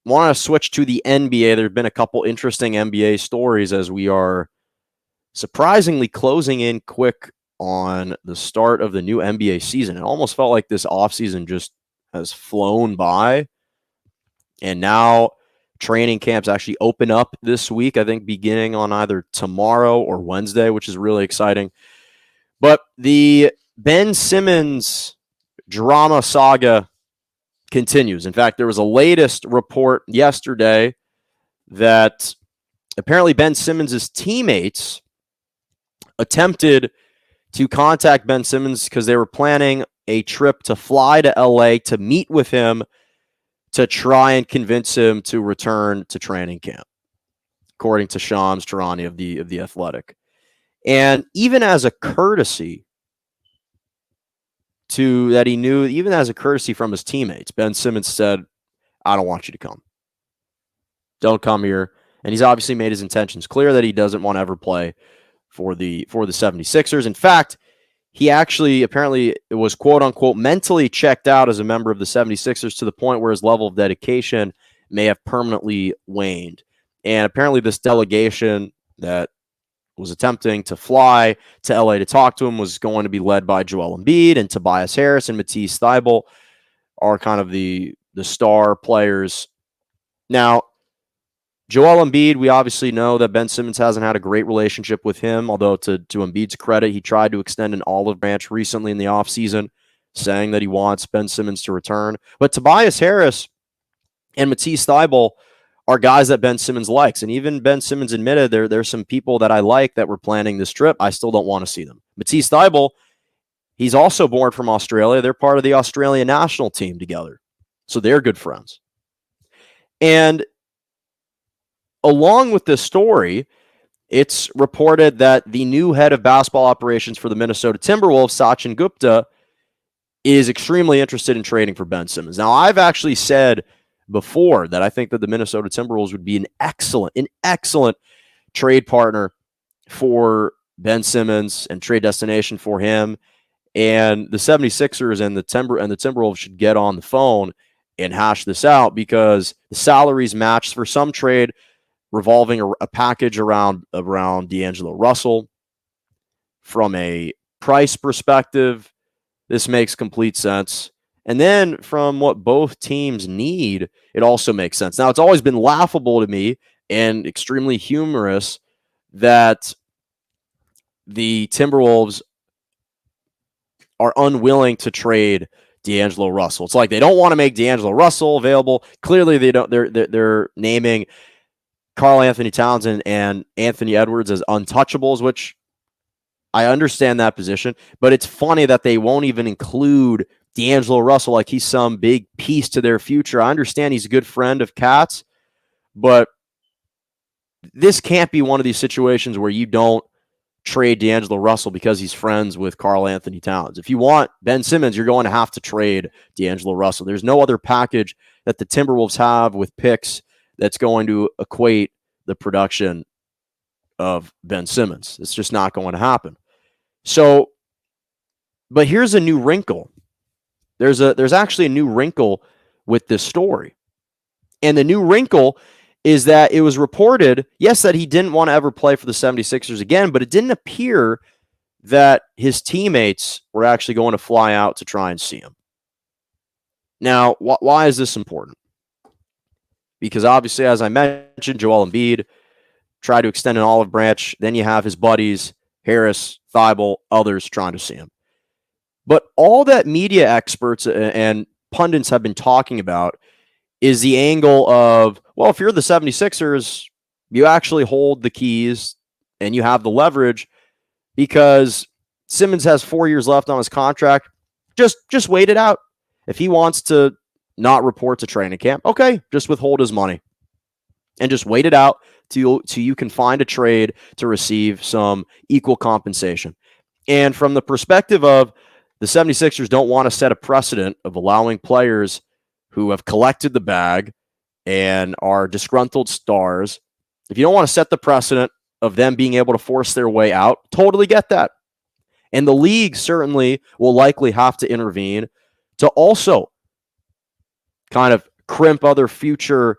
want to switch to the NBA. There have been a couple interesting NBA stories as we are surprisingly closing in quick on the start of the new NBA season. It almost felt like this offseason just has flown by. And now training camps actually open up this week, I think beginning on either tomorrow or Wednesday, which is really exciting. But the Ben Simmons drama saga continues. In fact, there was a latest report yesterday that apparently Ben Simmons' teammates attempted to contact Ben Simmons because they were planning a trip to fly to LA to meet with him to try and convince him to return to training camp, according to Shams Charania of the Athletic. And even as a courtesy even as a courtesy from his teammates, Ben Simmons said, I don't want you to come. Don't come here. And he's obviously made his intentions clear that he doesn't want to ever play for the 76ers. In fact, he actually apparently was quote unquote mentally checked out as a member of the 76ers to the point where his level of dedication may have permanently waned. And apparently this delegation that was attempting to fly to LA to talk to him was going to be led by Joel Embiid, and Tobias Harris and Matisse Thybulle are kind of the star players. Now, Joel Embiid, we obviously know that Ben Simmons hasn't had a great relationship with him, although to Embiid's credit, he tried to extend an olive branch recently in the offseason, saying that he wants Ben Simmons to return. But Tobias Harris and Matisse Thybulle are guys that Ben Simmons likes. And even Ben Simmons admitted there's some people that I like that were planning this trip. I still don't want to see them. Matisse Thybulle, he's also born from Australia. They're part of the Australian national team together. So they're good friends. And along with this story, it's reported that the new head of basketball operations for the Minnesota Timberwolves, Sachin Gupta, is extremely interested in trading for Ben Simmons. Now, I've actually said before that I think that the Minnesota Timberwolves would be an excellent trade partner for Ben Simmons and trade destination for him. And the 76ers and the Timberwolves should get on the phone and hash this out, because the salaries matched for some trade revolving a package around D'Angelo Russell. From a price perspective, this makes complete sense. And then from what both teams need, it also makes sense. Now, it's always been laughable to me and extremely humorous that the Timberwolves are unwilling to trade D'Angelo Russell. It's like they don't want to make D'Angelo Russell available. Clearly, they don't. They're naming Karl Anthony Towns and Anthony Edwards as untouchables, which I understand that position. But it's funny that they won't even include D'Angelo Russell like he's some big piece to their future. I understand he's a good friend of Cat's, but this can't be one of these situations where you don't trade D'Angelo Russell because he's friends with Karl Anthony Towns. If you want Ben Simmons, you're going to have to trade D'Angelo Russell. There's no other package that the Timberwolves have with picks that's going to equate the production of Ben Simmons. It's just not going to happen. So, but here's a new wrinkle. There's actually a new wrinkle with this story. And the new wrinkle is that it was reported, yes, that he didn't want to ever play for the 76ers again, but it didn't appear that his teammates were actually going to fly out to try and see him. Now, why is this important? Because obviously, as I mentioned, Joel Embiid tried to extend an olive branch. Then you have his buddies, Harris, Thybulle, others trying to see him. But all that media experts and pundits have been talking about is the angle of, well, if you're the 76ers, you actually hold the keys and you have the leverage because Simmons has 4 years left on his contract. Just wait it out. If he wants to not report to training camp, okay, just withhold his money and just wait it out till you can find a trade to receive some equal compensation. And from the perspective of the 76ers don't want to set a precedent of allowing players who have collected the bag and are disgruntled stars. If you don't want to set the precedent of them being able to force their way out, totally get that. And the league certainly will likely have to intervene to also kind of crimp other future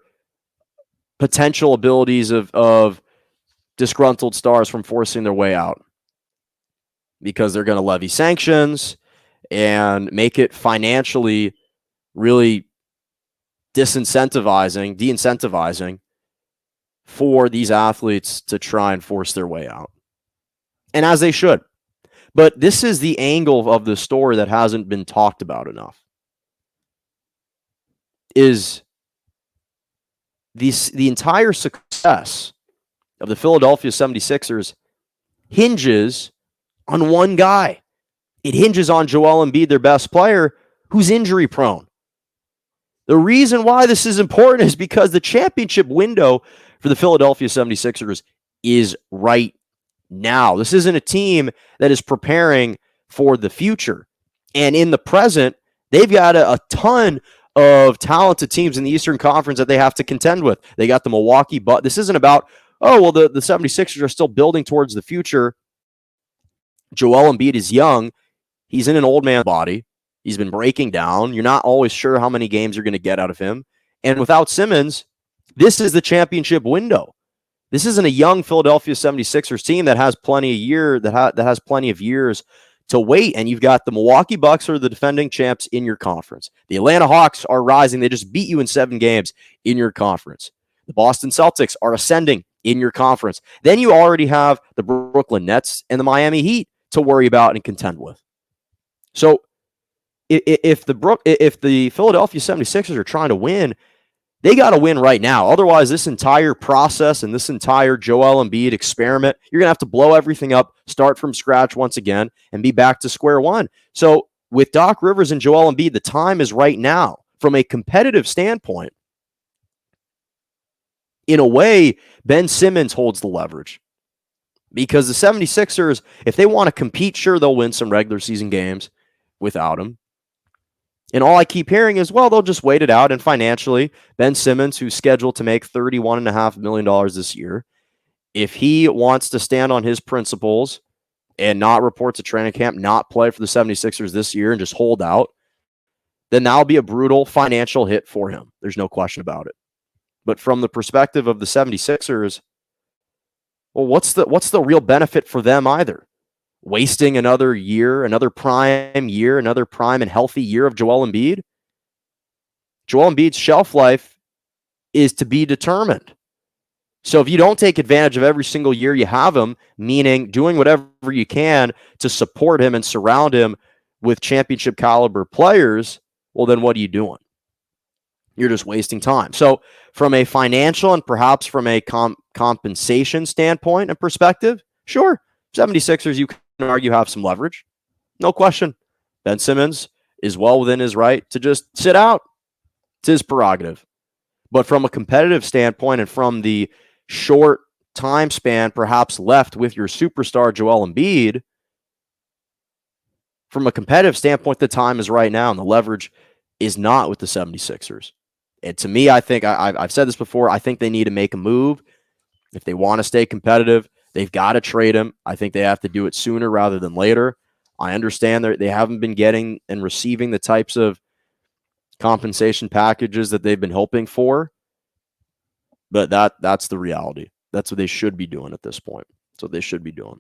potential abilities of disgruntled stars from forcing their way out because they're going to levy sanctions and make it financially really de-incentivizing for these athletes to try and force their way out. And as they should. But this is the angle of the story that hasn't been talked about enough. Is the entire success of the Philadelphia 76ers hinges on one guy. It hinges on Joel Embiid, their best player, who's injury prone. The reason why this is important is because the championship window for the Philadelphia 76ers is right now. This isn't a team that is preparing for the future. And in the present, they've got a ton of talented teams in the Eastern Conference that they have to contend with. They got the Milwaukee Bucks. This isn't about, the 76ers are still building towards the future. Joel Embiid is young. He's in an old man's body. He's been breaking down. You're not always sure how many games you're going to get out of him. And without Simmons, this is the championship window. This isn't a young Philadelphia 76ers team that has plenty of years to wait. And you've got the Milwaukee Bucks, are the defending champs in your conference. The Atlanta Hawks are rising. They just beat you in 7 games in your conference. The Boston Celtics are ascending in your conference. Then you already have the Brooklyn Nets and the Miami Heat to worry about and contend with. So if the Philadelphia 76ers are trying to win, they got to win right now. Otherwise, this entire process and this entire Joel Embiid experiment, you're going to have to blow everything up, start from scratch once again, and be back to square one. So with Doc Rivers and Joel Embiid, the time is right now. From a competitive standpoint, in a way, Ben Simmons holds the leverage. Because the 76ers, if they want to compete, sure, they'll win some regular season games without him. And all I keep hearing is, well, they'll just wait it out. And financially, Ben Simmons, who's scheduled to make $31.5 million this year, if he wants to stand on his principles and not report to training camp, not play for the 76ers this year and just hold out, then that'll be a brutal financial hit for him. There's no question about it. But from the perspective of the 76ers, well, what's the real benefit for them either? Wasting another year, another prime and healthy year of Joel Embiid? Joel Embiid's shelf life is to be determined. So if you don't take advantage of every single year you have him, meaning doing whatever you can to support him and surround him with championship caliber players, well, then what are you doing? You're just wasting time. So from a financial and perhaps from a compensation standpoint and perspective, sure, 76ers, you can argue, have some leverage. No question. Ben Simmons is well within his right to just sit out. It's his prerogative. But from a competitive standpoint and from the short time span perhaps left with your superstar Joel Embiid, from a competitive standpoint, the time is right now, and the leverage is not with the 76ers. And to me, I think, I've said this before, I think they need to make a move. If they want to stay competitive, they've got to trade him. I think they have to do it sooner rather than later. I understand that they haven't been getting and receiving the types of compensation packages that they've been hoping for, but that's the reality. That's what they should be doing at this point. That's what they should be doing.